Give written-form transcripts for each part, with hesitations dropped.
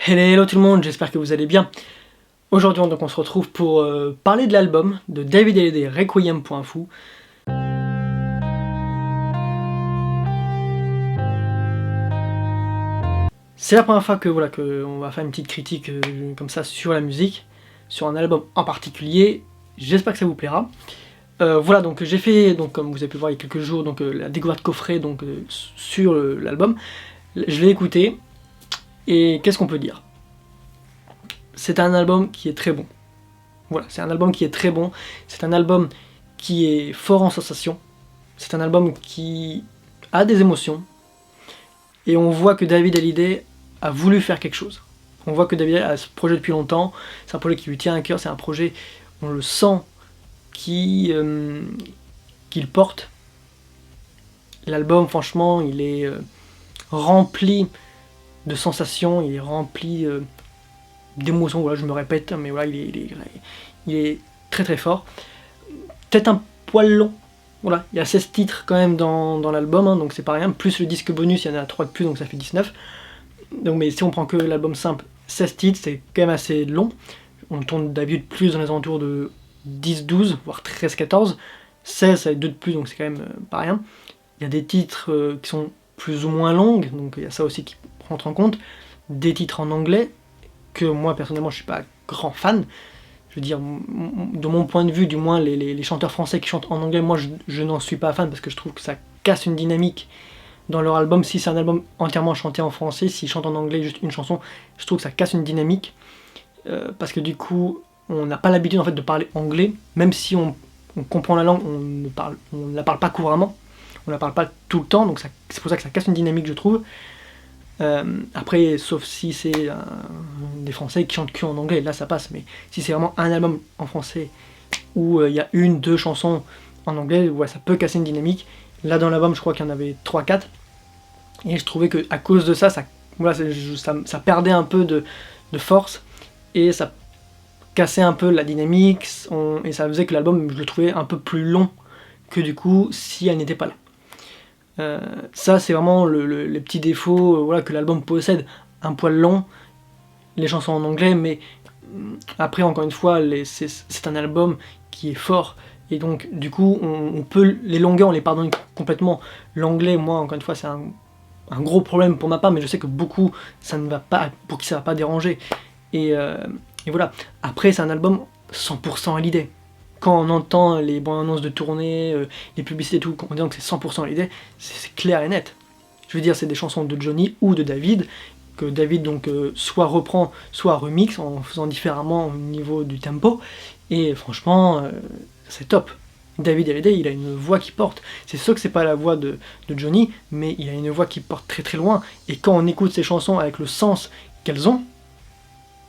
Hello tout le monde, j'espère que vous allez bien. Aujourd'hui donc on se retrouve pour parler de l'album de David Hallyday, Requiem.fou. C'est la première fois que on va faire une petite critique comme ça sur la musique, sur un album en particulier. J'espère que ça vous plaira. Voilà, donc j'ai fait, donc, comme vous avez pu voir il y a quelques jours, donc, la découverte coffret sur l'album. Je l'ai écouté, et qu'est-ce qu'on peut dire? C'est un album qui est très bon. Voilà, c'est un album qui est très bon. C'est un album qui est fort en sensations. C'est un album qui a des émotions. Et on voit que David Hallyday a voulu faire quelque chose. On voit que David a ce projet depuis longtemps. C'est un projet qui lui tient à cœur. C'est un projet, on le sent, qu'il porte. L'album, franchement, il est rempli de sensations. Il est rempli d'émotions. Voilà, je me répète, mais voilà, il est très très fort. Peut-être un poil long. Voilà, il y a 16 titres quand même dans l'album, hein, donc c'est pas rien. Plus le disque bonus, il y en a 3 de plus, donc ça fait 19. Donc, mais si on prend que l'album simple, 16 titres, c'est quand même assez long. On tourne d'habitude plus dans les alentours de 10-12, voire 13-14. 16, ça va être 2 de plus, donc c'est quand même pas rien. Il y a des titres qui sont plus ou moins longues, donc il y a ça aussi qui rentre en compte. Des titres en anglais, que moi personnellement je suis pas grand fan. Je veux dire, de mon point de vue, du moins, les chanteurs français qui chantent en anglais, moi je n'en suis pas fan parce que je trouve que ça casse une dynamique dans leur album. Si c'est un album entièrement chanté en français, s'ils chantent en anglais juste une chanson, je trouve que ça casse une dynamique. Parce que du coup, on n'a pas l'habitude en fait de parler anglais, même si on comprend la langue, on ne la parle pas couramment, on ne la parle pas tout le temps, donc c'est pour ça que ça casse une dynamique, je trouve. Après, sauf si c'est des Français qui chantent que en anglais, là ça passe, mais si c'est vraiment un album en français où il y a 1-2 chansons en anglais, ouais, ça peut casser une dynamique. Là dans l'album, je crois qu'il y en avait 3-4, et je trouvais qu'à cause de ça, voilà, ça perdait un peu de force, et ça cassait un peu la dynamique, et ça faisait que l'album, je le trouvais un peu plus long que du coup si elle n'était pas là. Ça c'est vraiment les petits défauts voilà, que l'album possède, un poil long, les chansons en anglais, mais après encore une fois c'est un album qui est fort, et donc du coup on peut, les longueurs on les pardonne complètement. L'anglais, moi encore une fois c'est un gros problème pour ma part, mais je sais que beaucoup ça ne va pas, pour qui ça va pas déranger, et voilà. Après c'est un album 100% Hallyday. Quand on entend les bandes annonces de tournée, les publicités et tout, en disant que c'est 100% l'idée, c'est clair et net. Je veux dire, c'est des chansons de Johnny ou de David, que David donc soit reprend, soit remix, en faisant différemment au niveau du tempo, et franchement, c'est top. David Hallyday, il a une voix qui porte. C'est sûr que c'est pas la voix de Johnny, mais il a une voix qui porte très très loin, et quand on écoute ces chansons avec le sens qu'elles ont,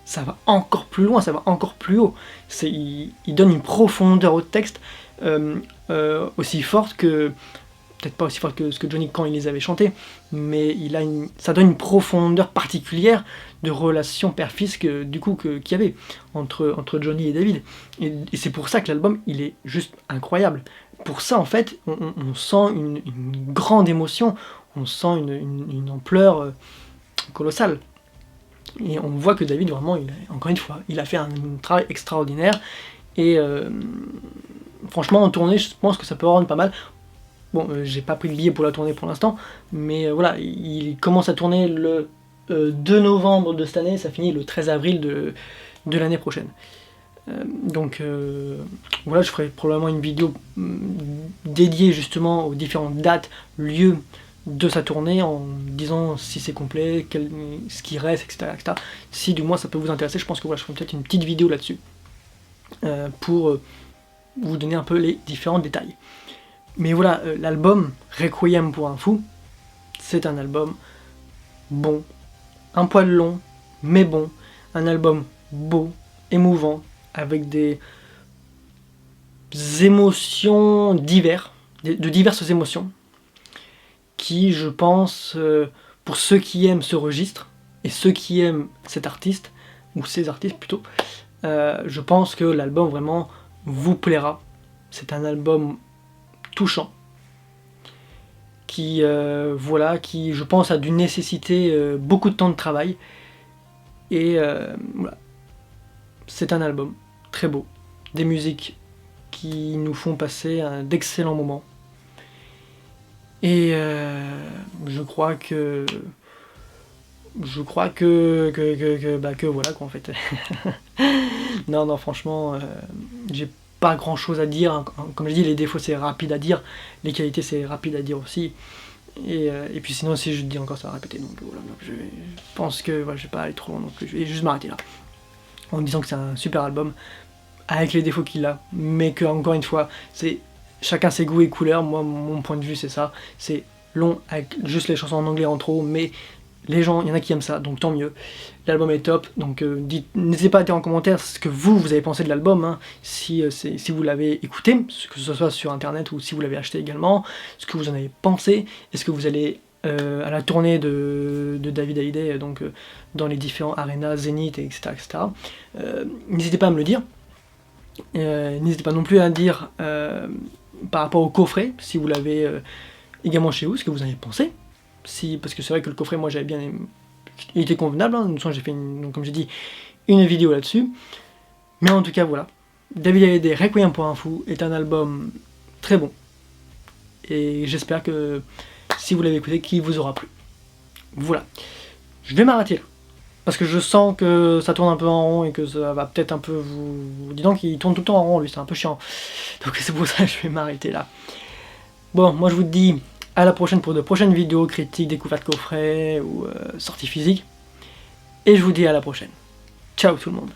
ça va encore plus loin, ça va encore plus haut. Il donne une profondeur au texte aussi forte que... Peut-être pas aussi forte que ce que Johnny quand il les avait chantés, mais ça donne une profondeur particulière de relation père-fils qu'il y avait entre Johnny et David. Et c'est pour ça que l'album, il est juste incroyable. Pour ça, en fait, on sent une grande émotion, on sent une ampleur colossale. Et on voit que David, vraiment, encore une fois, il a fait un travail extraordinaire. Et franchement, en tournée, je pense que ça peut rendre pas mal. Bon, j'ai pas pris de billet pour la tournée pour l'instant, mais voilà, il commence à tourner le 2 novembre de cette année, ça finit le 13 avril de l'année prochaine. Donc voilà, je ferai probablement une vidéo dédiée justement aux différentes dates, lieux de sa tournée, en disant si c'est complet, ce qui reste, etc. Si du moins ça peut vous intéresser, je pense que voilà, je ferai peut-être une petite vidéo là-dessus pour vous donner un peu les différents détails. Mais voilà, l'album Requiem.fou, c'est un album bon, un poil long, mais bon, un album beau, émouvant, avec des émotions diverses, de diverses émotions, qui, je pense, pour ceux qui aiment ce registre, et ceux qui aiment cet artiste, ou ces artistes plutôt, je pense que l'album vraiment vous plaira. C'est un album touchant, qui, voilà, qui, je pense, a dû nécessiter beaucoup de temps de travail, Et voilà, c'est un album très beau, des musiques qui nous font passer d'excellents moments. Et je crois que voilà quoi en fait. Non franchement, j'ai pas grand chose à dire, hein. Comme je dis, les défauts c'est rapide à dire, les qualités c'est rapide à dire aussi. Et puis sinon si je dis encore ça va répéter, donc voilà, donc je pense que voilà, je vais pas aller trop loin non plus, je vais juste m'arrêter là. En disant que c'est un super album, avec les défauts qu'il a, mais que encore une fois, c'est chacun ses goûts et couleurs. Moi mon point de vue c'est ça, c'est long avec juste les chansons en anglais en trop, mais les gens, il y en a qui aiment ça, donc tant mieux. L'album est top, donc n'hésitez pas à dire en commentaire ce que vous avez pensé de l'album, hein, si vous l'avez écouté, que ce soit sur internet ou si vous l'avez acheté également, ce que vous en avez pensé, est-ce que vous allez à la tournée de David Hallyday, donc dans les différents arénas, Zénith, etc. N'hésitez pas à me le dire. N'hésitez pas non plus à dire par rapport au coffret, si vous l'avez également chez vous, ce que vous en avez pensé. Parce que c'est vrai que le coffret, moi j'avais bien aimé, il était convenable, hein. J'ai fait, donc, comme j'ai dit, une vidéo là-dessus. Mais en tout cas, voilà. David Hallyday, Requiem pour un fou, est un album très bon. Et j'espère que si vous l'avez écouté, qu'il vous aura plu. Voilà. Je vais m'arrêter là. Parce que je sens que ça tourne un peu en rond et que ça va peut-être un peu vous... Dis donc, il tourne tout le temps en rond, lui, c'est un peu chiant. Donc c'est pour ça que je vais m'arrêter là. Bon, moi je vous dis à la prochaine pour de prochaines vidéos, critiques, découvertes coffrets ou sorties physiques. Et je vous dis à la prochaine. Ciao tout le monde.